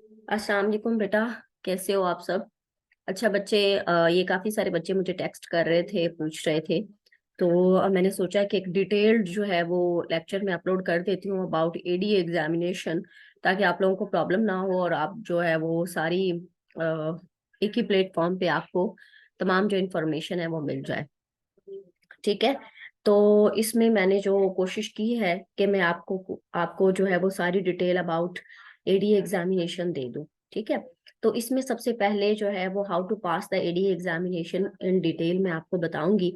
अस्सलाम वालेकुम बेटा। कैसे हो आप सब? अच्छा बच्चे, ये काफी सारे बच्चे मुझे टेक्स्ट कर रहे थे, पूछ रहे थे। तो मैंने सोचा कि एक डिटेल्ड जो है वो लेक्चर में अपलोड कर देती हूँ अबाउट एडीए एग्जामिनेशन, ताकि आप लोगों को प्रॉब्लम ना हो और आप जो है वो सारी एक ही प्लेटफॉर्म पे आपको तमाम जो इन्फॉर्मेशन है वो मिल जाए। ठीक है। तो इसमें मैंने जो कोशिश की है कि मैं आपको आपको जो है वो सारी डिटेल अबाउट एडीए एग्जामिनेशन दे दूं। ठीक है। तो इसमें सबसे पहले जो है वो how to pass the ADA examination in detail मैं आपको बताऊंगी।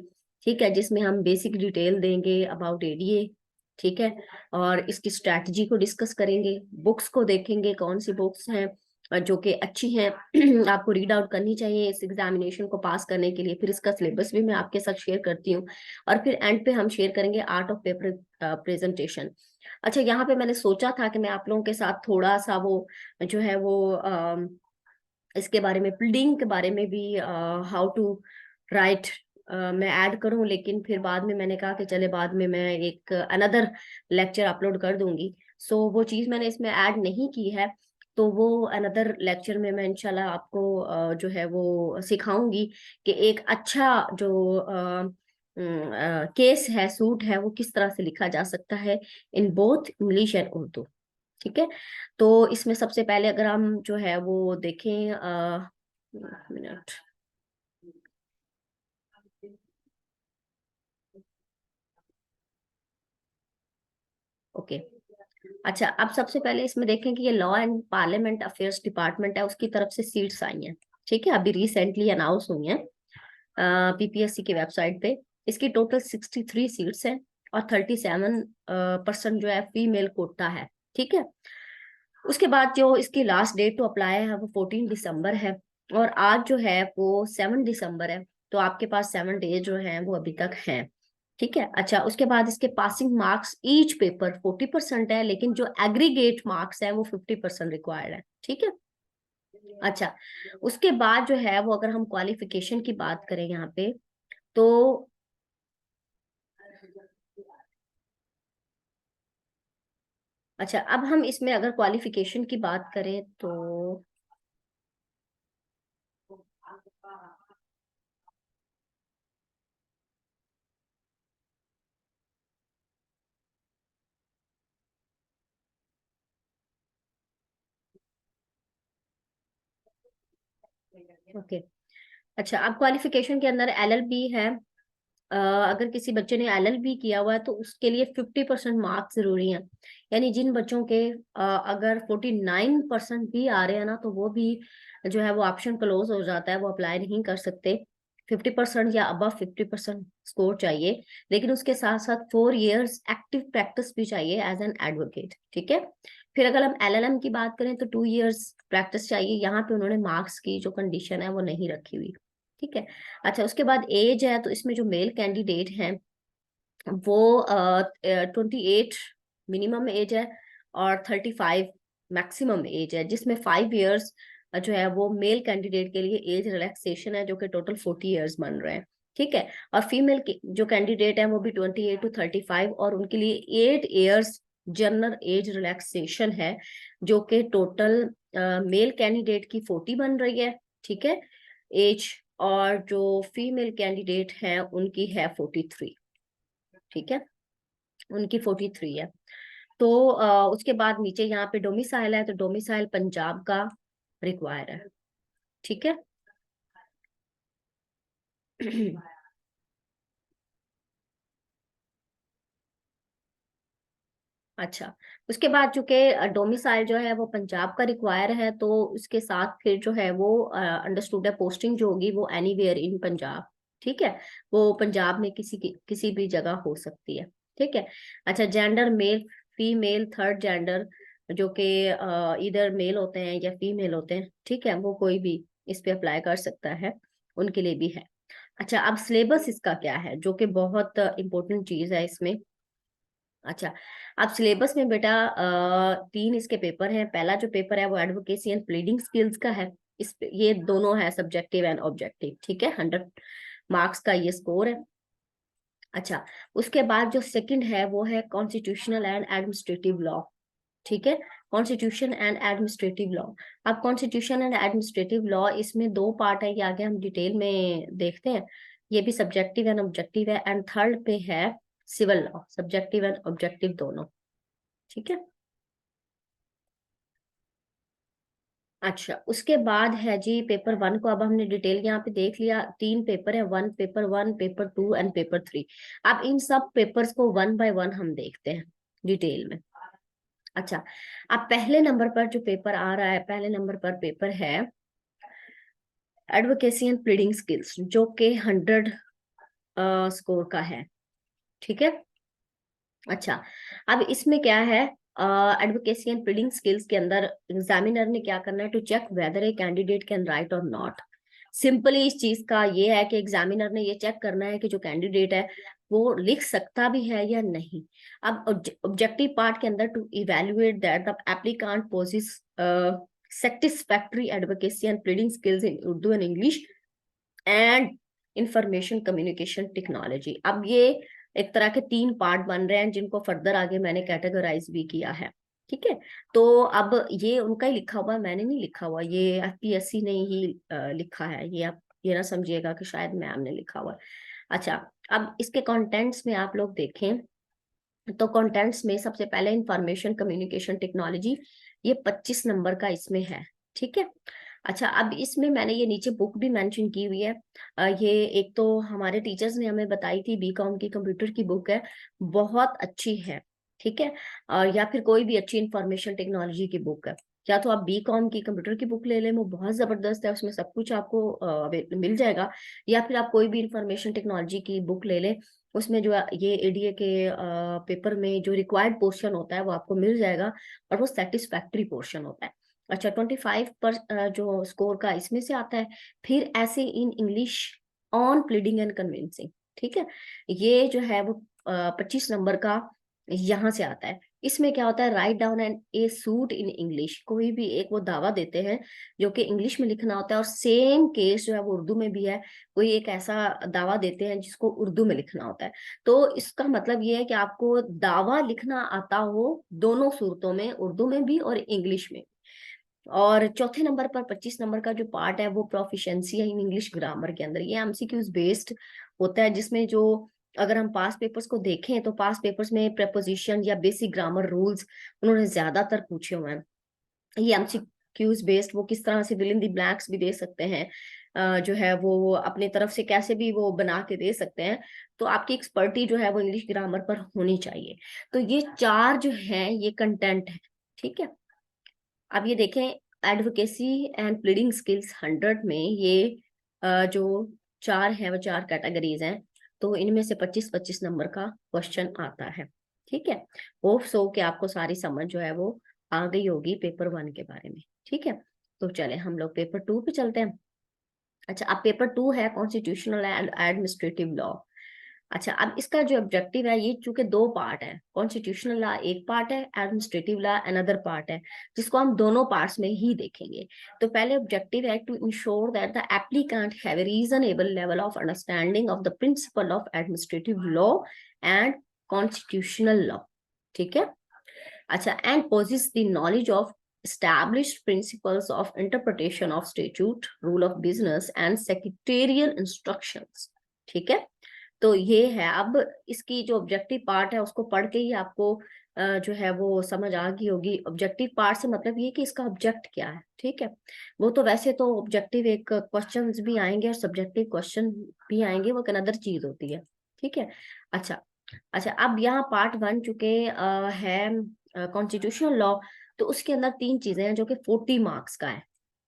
ठीक है, जिसमें हम बेसिक डिटेल देंगे अबाउट एडीए। ठीक है। और इसकी स्ट्रैटेजी को डिस्कस करेंगे, बुक्स को देखेंगे कौन सी बुक्स हैं जो कि अच्छी हैं आपको रीड आउट करनी चाहिए इस एग्जामिनेशन को पास करने के लिए। फिर इसका सिलेबस भी मैं आपके साथ शेयर करती हूँ। और फिर एंड पे हम शेयर करेंगे आर्ट ऑफ पेपर प्रेजेंटेशन। अच्छा, यहाँ पे मैंने सोचा था कि मैं आप लोगों के साथ थोड़ा सा वो जो है वो इसके बारे में, प्लीडिंग के बारे में भी, हाउ टू राइट, मैं ऐड करूं, लेकिन फिर बाद में मैंने कहा कि चले बाद में मैं एक अनदर लेक्चर अपलोड कर दूंगी। सो वो चीज़ मैंने इसमें ऐड नहीं की है। तो वो अनदर लेक्चर में मैं इंशाल्लाह आपको जो है वो सिखाऊंगी कि एक अच्छा जो केस है, सूट है, वो किस तरह से लिखा जा सकता है in both English and Urdu. ठीक है। तो इसमें सबसे पहले अगर हम जो है वो देखें, मिनट। ओके। अच्छा, अब सबसे पहले इसमें देखें कि ये law and parliament affairs department है, उसकी तरफ से सीट्स आई हैं। ठीक है, अभी रिसेंटली अनाउंस हुई हैं पीपीएससी की वेबसाइट पे। इसकी टोटल 63 सीट्स हैं और 37% जो है फीमेल कोटा है। ठीक है। उसके बाद जो इसकी लास्ट डेट टू अप्लाई है वो 14 दिसंबर है। और आज जो है वो 7 दिसंबर है। तो आपके पास 7 डेज जो हैं वो अभी तक हैं। ठीक है। अच्छा, उसके बाद इसके पासिंग मार्क्स ईच पेपर 40% है, लेकिन जो एग्रीगेट मार्क्स है वो 50% रिक्वायर्ड है। ठीक है। अच्छा, उसके बाद जो है वो अगर हम क्वालिफिकेशन की बात करें यहाँ पे, तो अच्छा, अब हम इसमें अगर क्वालिफिकेशन की बात करें तो ओके। अच्छा, अब क्वालिफिकेशन के अंदर एलएलबी है। अगर किसी बच्चे ने एलएलबी किया हुआ है तो उसके लिए 50% मार्क्स जरूरी हैं। यानी जिन बच्चों के अगर 49% भी आ रहे हैं ना, तो वो भी जो है वो ऑप्शन क्लोज हो जाता है, वो अप्लाई नहीं कर सकते। 50% या अबव 50% स्कोर चाहिए। लेकिन उसके साथ साथ 4 इयर्स एक्टिव प्रैक्टिस भी चाहिए एज एन एडवोकेट। ठीक है। फिर अगर हम एलएलएम की बात करें तो 2 इयर्स प्रैक्टिस चाहिए। यहाँ पे उन्होंने मार्क्स की जो कंडीशन है वो नहीं रखी हुई। ठीक है। अच्छा, उसके बाद एज है, तो इसमें जो मेल कैंडिडेट हैं वो 28 मिनिमम एज है और 35 मैक्सिमम एज है, जिसमें 5 इयर्स जो है वो मेल कैंडिडेट के लिए एज रिलैक्सेशन है, जो कि टोटल 40 इयर्स बन रहे हैं। ठीक है। और फीमेल जो कैंडिडेट है वो भी 28 to 35, और उनके लिए 8 इयर्स जनरल एज रिलैक्सेशन है, जो कि टोटल मेल कैंडिडेट की 40 बन रही है। ठीक है, एज। और जो फीमेल कैंडिडेट है उनकी है 43। ठीक है, उनकी 43 है। तो उसके बाद नीचे यहाँ पे डोमिसाइल है, तो डोमिसाइल पंजाब का रिक्वायर है। ठीक है। अच्छा, उसके बाद चूंकि डोमिसाइल जो है वो पंजाब का रिक्वायर है, तो उसके साथ फिर जो है वो अंडरस्टूड है पोस्टिंग जो होगी वो एनीवेयर इन पंजाब। ठीक है, वो पंजाब में किसी भी जगह हो सकती है। ठीक है। अच्छा, gender male female third gender, जो कि इधर मेल होते हैं या फीमेल होते हैं, ठीक है, वो कोई भी इस पे अप्लाई कर सकता है, उनके लिए भी है। अच्छा, अब सिलेबस इसका क्या है, जो कि बहुत इंपॉर्टेंट चीज है इसमें। अच्छा, अब सिलेबस में बेटा 3 इसके पेपर हैं। पहला जो पेपर है वो एडवोकेसी एंड प्लीडिंग स्किल्स का है। ये दोनों है सब्जेक्टिव एंड ऑब्जेक्टिव। ठीक है, 100 मार्क्स का ये स्कोर है। अच्छा, उसके बाद जो सेकंड है वो है कॉन्स्टिट्यूशनल एंड एडमिनिस्ट्रेटिव लॉ। ठीक है, कॉन्स्टिट्यूशन एंड एडमिनिस्ट्रेटिव लॉ। अब कॉन्स्टिट्यूशन एंड एडमिनिस्ट्रेटिव लॉ, इसमें दो पार्ट है, ये आगे हम डिटेल में देखते हैं। ये भी सब्जेक्टिव एंड ऑब्जेक्टिव है। एंड थर्ड पे है civil law, subjective and objective दोनों। ठीक है। अच्छा, उसके बाद है जी पेपर वन को अब हमने डिटेल यहाँ पे देख लिया। तीन पेपर है, paper one, paper two and paper three. अब इन सब पेपर्स को वन बाय वन हम देखते हैं डिटेल में। अच्छा, अब पहले नंबर पर जो पेपर आ रहा है, पहले नंबर पर पेपर है एडवोकेसी एंड प्लीडिंग स्किल्स, जो कि 100 स्कोर का है। ठीक है। अच्छा, अब इसमें क्या है, एडवोकेसी एंड प्लीडिंग स्किल्स के अंदर एग्जामिनर ने क्या करना है, to check whether a candidate can write और नॉट। सिंपली इस चीज का ये है कि एग्जामिनर ने ये चेक करना है कि जो कैंडिडेट है वो लिख सकता भी है या नहीं। अब ऑब्जेक्टिव पार्ट के अंदर, to evaluate that the applicant possesses satisfactory advocacy and pleading skills in Urdu and English and information communication technology. अब ये एक तरह के तीन पार्ट बन रहे हैं, जिनको फर्दर आगे मैंने कैटेगराइज भी किया है। ठीक है। तो अब ये उनका ही लिखा हुआ है, मैंने नहीं लिखा हुआ, ये एफपीएससी ने ही लिखा है। ये आप ये ना समझिएगा कि शायद मैम ने लिखा हुआ है। अच्छा, अब इसके कंटेंट्स में आप लोग देखें तो कंटेंट्स में सबसे पहले इंफॉर्मेशन कम्युनिकेशन टेक्नोलॉजी, ये 25 नंबर का इसमें है। ठीक है। अच्छा, अब इसमें मैंने ये नीचे बुक भी मेंशन की हुई है। ये एक तो हमारे टीचर्स ने हमें बताई थी, बीकॉम की कंप्यूटर की बुक है, बहुत अच्छी है। ठीक है। और या फिर कोई भी अच्छी इंफॉर्मेशन टेक्नोलॉजी की बुक है, या तो आप बीकॉम की कंप्यूटर की बुक ले लें, वो बहुत जबरदस्त है, उसमें सब कुछ आपको मिल जाएगा। या फिर आप कोई भी इंफॉर्मेशन टेक्नोलॉजी की बुक ले लें, उसमें जो ये एडीए के पेपर में जो रिक्वायर्ड पोर्शन होता है वो आपको मिल जाएगा, और वो सेटिस्फैक्ट्री पोर्शन होता है। अच्छा, 25 पर जो स्कोर का इसमें से आता है। फिर ऐसे in English on pleading and convincing. ठीक है। ये जो है वो 25 नंबर का यहाँ से आता है। इसमें क्या होता है, write down and A suit in English, कोई भी एक वो दावा देते हैं जो कि इंग्लिश में लिखना होता है, और सेम केस जो है वो उर्दू में भी है, कोई एक ऐसा दावा देते हैं जिसको उर्दू में लिखना होता है। तो इसका मतलब ये है कि आपको दावा लिखना आता हो दोनों सूरतों में, उर्दू में भी और इंग्लिश में। और चौथे नंबर पर 25 नंबर का जो पार्ट है वो प्रोफिशिएंसी है इन इंग्लिश ग्रामर के अंदर। ये एमसीक्यूज बेस्ड होता है, जिसमें जो अगर हम पास पेपर्स को देखें तो पास पेपर्स में प्रेपोजिशन या बेसिक ग्रामर रूल्स उन्होंने ज्यादातर पूछे हुए हैं। ये एमसीक्यूज बेस्ड, वो किस तरह से फिल इन द ब्लैंक्स भी दे सकते हैं, जो है वो अपनी तरफ से कैसे भी वो बना के दे सकते हैं। तो आपकी एक्सपर्टी जो है वो इंग्लिश ग्रामर पर होनी चाहिए। तो ये चार जो है ये कंटेंट है। ठीक है। अब ये देखें, एडवोकेसी एंड प्लीडिंग स्किल्स 100 में ये जो चार है वो चार कैटेगरीज हैं। तो इनमें से 25-25 नंबर का क्वेश्चन आता है। ठीक है। होप सो कि आपको सारी समझ जो है वो आ गई होगी पेपर वन के बारे में। ठीक है। तो चले हम लोग पेपर टू पे चलते हैं। अच्छा, अब पेपर टू है कॉन्स्टिट्यूशनल एंड एडमिनिस्ट्रेटिव लॉ। अच्छा, अब इसका जो ऑब्जेक्टिव है, ये चूंकि दो पार्ट है, कॉन्स्टिट्यूशनल लॉ एक पार्ट है, एडमिनिस्ट्रेटिव लॉ अनदर पार्ट है, जिसको हम दोनों पार्ट्स में ही देखेंगे। तो पहले ऑब्जेक्टिव है to ensure that the applicant have a reasonable level of understanding of the principle of administrative law and constitutional law. ठीक है। अच्छा, and possess the knowledge of established principles of interpretation of statute, rule of business and secretarial instructions। ठीक है। तो ये है, अब इसकी जो ऑब्जेक्टिव पार्ट है उसको पढ़ के ही आपको जो है वो समझ आ गई होगी। ऑब्जेक्टिव पार्ट से मतलब ये कि इसका ऑब्जेक्ट क्या है। ठीक है। वो तो वैसे तो ऑब्जेक्टिव एक क्वेश्चंस भी आएंगे और सब्जेक्टिव क्वेश्चन भी आएंगे, वो एक अनदर चीज होती है। ठीक है। अच्छा। अच्छा, अब यहाँ पार्ट वन चुके है कॉन्स्टिट्यूशनल लॉ। तो उसके अंदर तीन चीजें हैं जो कि 40 मार्क्स का है।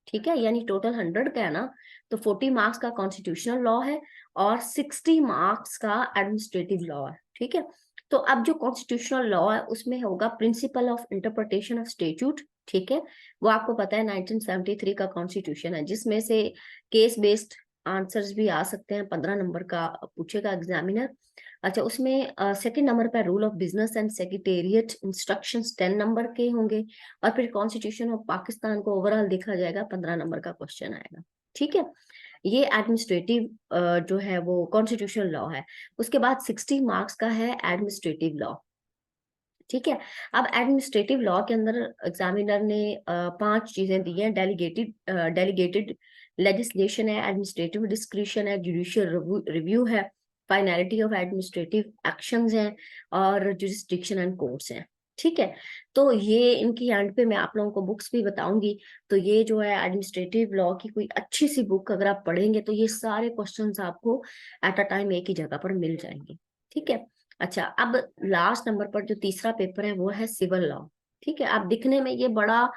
ठीक है, यानी टोटल 100 का है ना, तो 40 मार्क्स का कॉन्स्टिट्यूशनल लॉ है और 60 मार्क्स का एडमिनिस्ट्रेटिव लॉ है। ठीक है। तो अब जो कॉन्स्टिट्यूशनल लॉ है उसमें होगा principle of interpretation of statute. ठीक है। वो आपको पता है 1973 का कॉन्स्टिट्यूशन है, जिसमें से केस बेस्ड आंसर्स भी आ सकते हैं, 15 नंबर का पूछेगा एग्जामिनर। अच्छा, उसमें सेकंड नंबर पर rule of business and secretariat instructions 10 number के होंगे। और फिर कॉन्स्टिट्यूशन ऑफ पाकिस्तान को ओवरऑल देखा जाएगा, 15 नंबर का क्वेश्चन आएगा। ठीक है। ये एडमिनिस्ट्रेटिव जो है वो कॉन्स्टिट्यूशनल लॉ है। उसके बाद 60 मार्क्स का है एडमिनिस्ट्रेटिव लॉ। ठीक है। अब एडमिनिस्ट्रेटिव लॉ के अंदर एग्जामिनर ने 5 चीजें दी हैं। डेलीगेटेड लेजिस्लेशन है, एडमिनिस्ट्रेटिव डिस्क्रिशन है, जुडिशियल रिव्यू है, फाइनलिटी ऑफ एडमिनिस्ट्रेटिव एक्शंस हैं, और जुरिस्डिक्शन एंड कोर्ट्स हैं। ठीक है। तो ये इनकी एंड पे मैं आप लोगों को बुक्स भी बताऊंगी। तो ये जो है एडमिनिस्ट्रेटिव लॉ की कोई अच्छी सी बुक अगर आप पढ़ेंगे तो ये सारे क्वेश्चंस आपको एट अ टाइम एक ही जगह पर मिल जाएंगे। ठीक है। अच्छा, अब लास्ट नंबर पर जो तीसरा पेपर है वो है सिविल लॉ। ठीक है। अब दिखने में ये बड़ा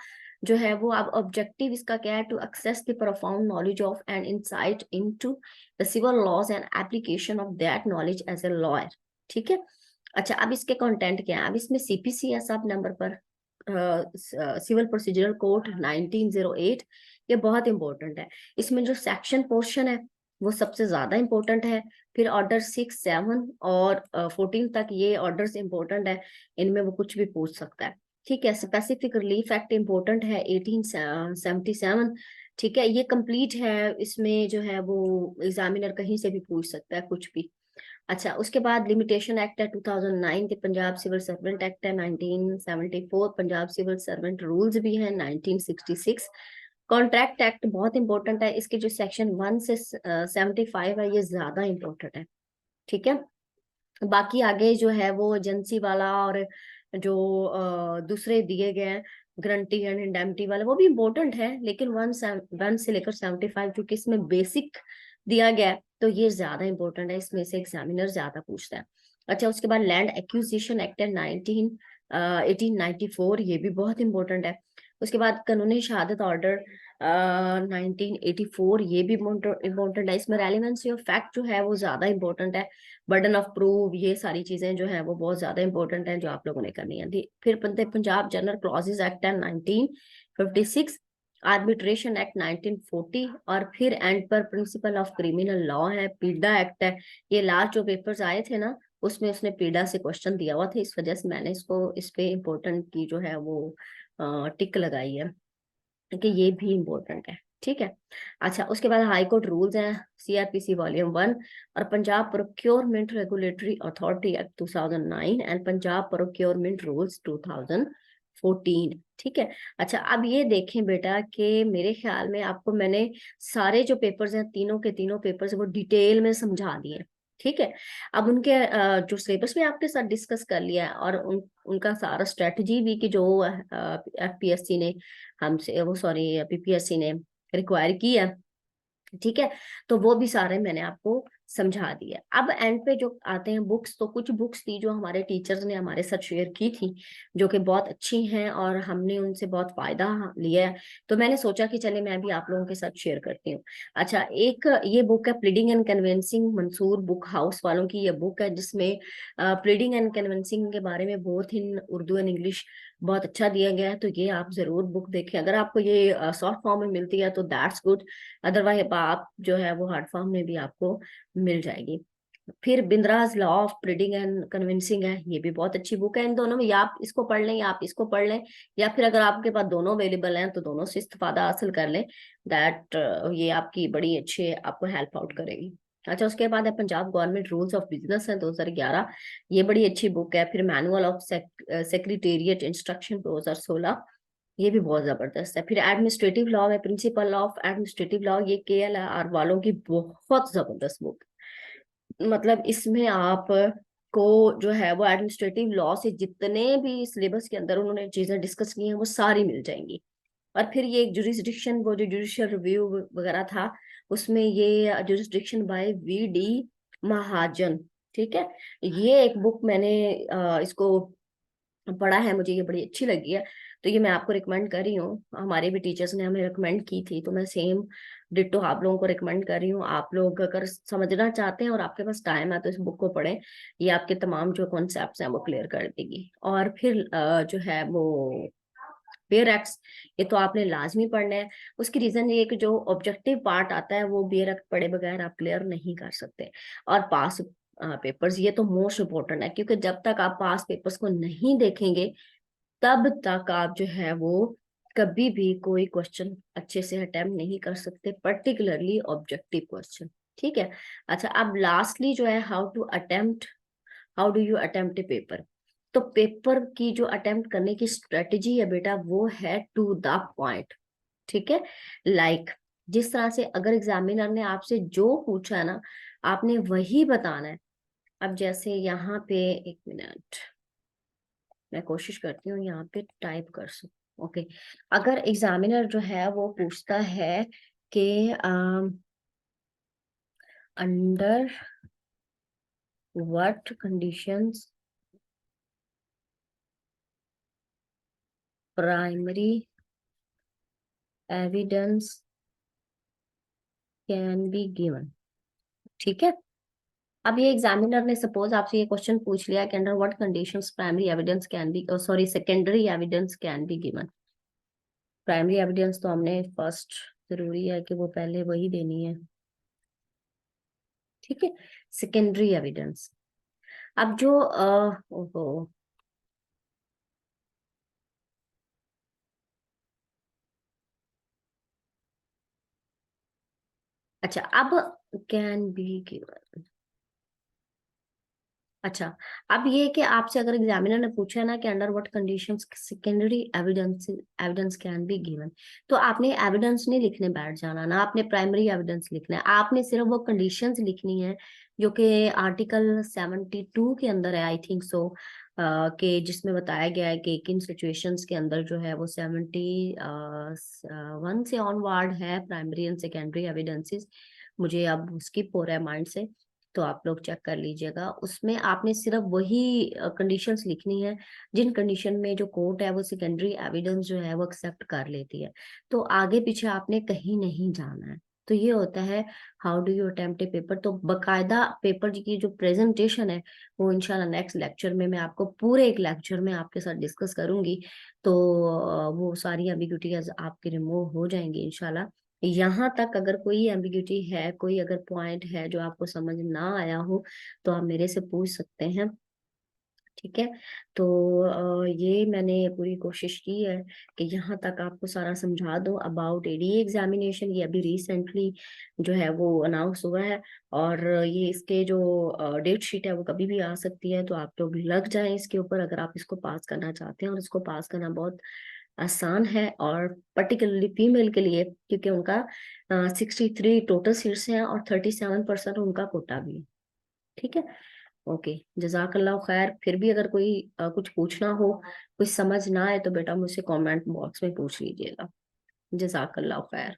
जो है वो, अब ऑब्जेक्टिव इसका क्या है, to assess the profound knowledge of and insight into the civil laws and application of that knowledge as a lawyer. ठीक है। अच्छा, अब इसके कंटेंट क्या है। अब इसमें सीपीसी है सब नंबर पर, सिविल प्रोसीजरल कोड 1908, ये बहुत इंपॉर्टेंट है। इसमें जो सेक्शन पोर्शन है वो सबसे ज्यादा इंपॉर्टेंट है। फिर ऑर्डर 6, 7 और 14 तक ये ऑर्डर्स इंपॉर्टेंट है, इनमें वो कुछ भी पूछ सकता है। ठीक है। स्पेसिफिक रिलीफ एक्ट इंपॉर्टेंट है 1877। ठीक है, ये कंप्लीट है। इसमें जो है वो एग्जामिनर कहीं से भी पूछ सकता है कुछ भी। अच्छा, उसके बाद लिमिटेशन एक्ट है 2009 के, पंजाब सिविल सर्वेंट एक्ट है 1974, पंजाब सिविल सर्वेंट रूल्स भी है 1966। कॉन्ट्रैक्ट एक्ट बहुत इंपॉर्टेंट है, इसके जो सेक्शन 1 से 75 है ये ज्यादा इंपॉर्टेंट है। ठीक है। बाकी आगे जो है वो एजेंसी वाला और जो दूसरे दिए गए हैं गारंटी एंड इंडेमनिटी वाले वो भी इम्पोर्टेंट है, लेकिन 1 से लेकर 75 जो कि इसमें बेसिक दिया गया है तो ये ज्यादा इंपॉर्टेंट है, इसमें से एग्जामिनर ज्यादा पूछता है। अच्छा, उसके बाद लैंड एक्विजिशन एक्ट है 1894, ये भी बहुत इंपॉर्टेंट है। उसके बाद कानूनी शहादत ऑर्डर 1984, ये भी इम्पोर्टेंट है। इसमें रेलिवेंसी ऑफ फैक्ट जो है वो ज्यादा इंपॉर्टेंट है। बर्डन ऑफ प्रूफ, ये सारी चीजें जो है वो बहुत ज्यादा इंपॉर्टेंट है जो आप लोगों ने करनी है। फिर पंजाब जनरल क्लॉजेज एक्ट है 1956, आर्बिट्रेशन एक्ट 1940, और फिर एंड पर प्रिंसिपल ऑफ क्रिमिनल लॉ है, पीडा एक्ट है। ये लास्ट जो पेपर्स आए थे ना उसमें उसने पीडा से क्वेश्चन दिया हुआ था, इस वजह से मैंने इसको इस पे इम्पोर्टेंट की जो है वो टिक लगाई है कि ये भी इम्पोर्टेंट है। ठीक है। अच्छा, उसके बाद हाई कोर्ट रूल्स हैं, सीआरपीसी वॉल्यूम 1, और Punjab procurement regulatory authority act 2009 and Punjab procurement rules 2014। ठीक है। अच्छा, अब ये देखें बेटा कि मेरे ख्याल में आपको मैंने सारे जो पेपर्स हैं, तीनों के तीनों पेपर्स वो डिटेल में समझा दिए। ठीक है। अब उनके जो सिलेबस में आपके साथ डिस्कस कर लिया है, और उनका सारा स्ट्रेटजी भी कि जो एफपीएससी ने हमसे, वो सॉरी पीपीएससी ने रिक्वायर की है। ठीक है। तो वो भी सारे मैंने आपको समझा दिया। अब एंड पे जो आते हैं बुक्स, तो कुछ बुक्स थी जो हमारे टीचर्स ने हमारे साथ शेयर की थी जो कि बहुत अच्छी हैं और हमने उनसे बहुत फायदा लिया है, तो मैंने सोचा कि चले मैं भी आप लोगों के साथ शेयर करती हूँ। अच्छा, एक ये बुक है pleading and convincing, Mansoor book house वालों की ये बुक है, जिसमें प्लीडिंग एंड कन्विंसिंग के बारे में both in Urdu and English बहुत अच्छा दिया गया है। तो ये आप जरूर बुक देखें, अगर आपको ये सॉफ्ट फॉर्म में मिलती है तो दैट्स गुड, अदरवाइज आप जो है वो हार्ड फॉर्म में भी आपको मिल जाएगी। फिर Bindra's law of pleading and convincing है, ये भी बहुत अच्छी बुक है। इन दोनों में या आप इसको पढ़ लें या आप इसको पढ़ लें, या फिर अगर आपके पास दोनों अवेलेबल हैं तो दोनों से इस्तेफादा हासिल कर लें। दैट ये आपकी बड़ी अच्छी आपको हेल्प आउट करेगी। अच्छा, उसके बाद है Punjab government rules of business है 2011, ये बड़ी अच्छी बुक है। फिर मैनुअल ऑफ सेक्रेटेरिएट इंस्ट्रक्शन 2016, ये भी बहुत जबरदस्त है। फिर एडमिनिस्ट्रेटिव लॉ है, प्रिंसिपल ऑफ एडमिनिस्ट्रेटिव लॉ, ये केएलआर वालों की बहुत जबरदस्त बुक। मतलब इसमें आप को जो है वो एडमिनिस्ट्रेटिव लॉ से जितने भी सिलेबस के अंदर उन्होंने चीजें डिस्कस की हैं वो सारी मिल जाएंगी। और फिर ये जुरिस्डिक्शन, वो जो जुडिशियल रिव्यू वगैरह था उसमें ये जुरिस्डिक्शन बाय वी डी महाजन। ठीक है। ये एक बुक मैंने इसको पढ़ा है, मुझे ये बड़ी अच्छी लगी है, तो ये मैं आपको रिकमेंड कर रही हूँ। हमारे भी टीचर्स ने हमें रिकमेंड की थी, तो मैं सेम डिट्टो आप लोगों को रिकमेंड कर रही हूँ। आप लोग अगर समझना चाहते हैं और आपके पास टाइम है तो इस बुक को पढ़ें, ये आपके तमाम जो कॉन्सेप्ट्स हैं वो क्लियर कर देगी। और फिर जो है वो बेयर एक्ट्स, ये तो आपने लाजमी पढ़ना है। उसकी रीजन ये है कि जो ऑब्जेक्टिव पार्ट आता है वो बेयर एक्ट पढ़े बगैर आप क्लियर नहीं कर सकते। और पास पेपर्स, ये तो मोस्ट इम्पोर्टेंट है, क्योंकि जब तक आप पास पेपर्स को नहीं देखेंगे तब तक आप जो है वो कभी भी कोई क्वेश्चन अच्छे से अटेम्प्ट नहीं कर सकते, पर्टिकुलरली ऑब्जेक्टिव क्वेश्चन। ठीक है। अच्छा, अब लास्टली जो है how to you attempt a paper. तो पेपर की जो अटेम्प्ट करने की स्ट्रेटेजी है बेटा वो है टू द पॉइंट। ठीक है, लाइक जिस तरह से अगर एग्जामिनर ने आपसे जो पूछा है ना, आपने वही बताना है। अब जैसे यहाँ पे, एक मिनट, मैं कोशिश करती हूँ यहाँ पे टाइप कर सकूं। ओके, अगर एग्जामिनर जो है वो पूछता है कि under what conditions primary evidence can be given. ठीक है, अब ये एग्जामिनर ने सपोज आपसे ये क्वेश्चन पूछ लिया कि under what conditions primary evidence can be, sorry, secondary evidence can be given. Primary evidence तो हमने फर्स्ट, जरूरी है कि वो पहले वही देनी है। ठीक है, सेकेंडरी एविडेंस। अब जो ओहो, अच्छा, अब कैन बी गिवन। अच्छा, अब ये कि आपसे अगर एग्जामिनर ने पूछा ना कि under what conditions secondary evidence evidence can be given, तो आपने एविडेंस नहीं लिखने बैठ जाना ना, आपने प्राइमरी एविडेंस लिखना है। आपने सिर्फ वो कंडीशंस लिखनी है जो कि आर्टिकल 72 के अंदर है, आई थिंक सो, कि जिसमें बताया गया है कि किन सिचुएशंस के अंदर जो है वो 71 से ऑनवर्ड है प्राइमरी एंड सेकेंडरी एविडेंसेस। मुझे अब स्किप हो रहा है माइंड से, तो आप लोग चेक कर लीजिएगा। उसमें आपने सिर्फ वही कंडीशंस लिखनी है जिन कंडीशन में जो कोर्ट है वो सेकेंडरी एविडेंस जो है वो एक्सेप्ट कर लेती है। तो आगे पीछे आपने कहीं नहीं जाना है। तो ये होता है how do you attempt a paper. तो बकायदा पेपर की जो प्रेजेंटेशन है वो इंशाल्लाह नेक्स्ट लेक्चर में मैं आपको पूरे एक लेक्चर में आपके साथ डिस्कस करूंगी। तो वो सारी एम्बिग्यूटीज आपकी रिमूव हो जाएंगी इंशाल्लाह। यहाँ तक अगर कोई एम्बिग्यूटी है, कोई अगर पॉइंट है जो आपको समझ ना आया हो, तो आप मेरे से पूछ सकते हैं। ठीक है, तो ये मैंने पूरी कोशिश की है कि यहाँ तक आपको सारा समझा दूं अबाउट एडीए एग्जामिनेशन। ये अभी रिसेंटली जो है वो अनाउंस हुआ है, और ये इसके जो डेट शीट है वो कभी भी आ सकती है। तो आप लोग लग जाएं इसके ऊपर अगर आप इसको पास करना चाहते हैं। और इसको पास करना बहुत आसान है, और पर्टिकुलरली फीमेल के लिए, क्योंकि उनका 63 टोटल सीट्स हैं और 37% उनका कोटा भी है। ठीक है, ओके, जजाकल्ला खैर। फिर भी अगर कोई कुछ पूछना हो, कुछ समझ ना आए, तो बेटा मुझसे कमेंट बॉक्स में पूछ लीजिएगा। जजाकल्ला खैर।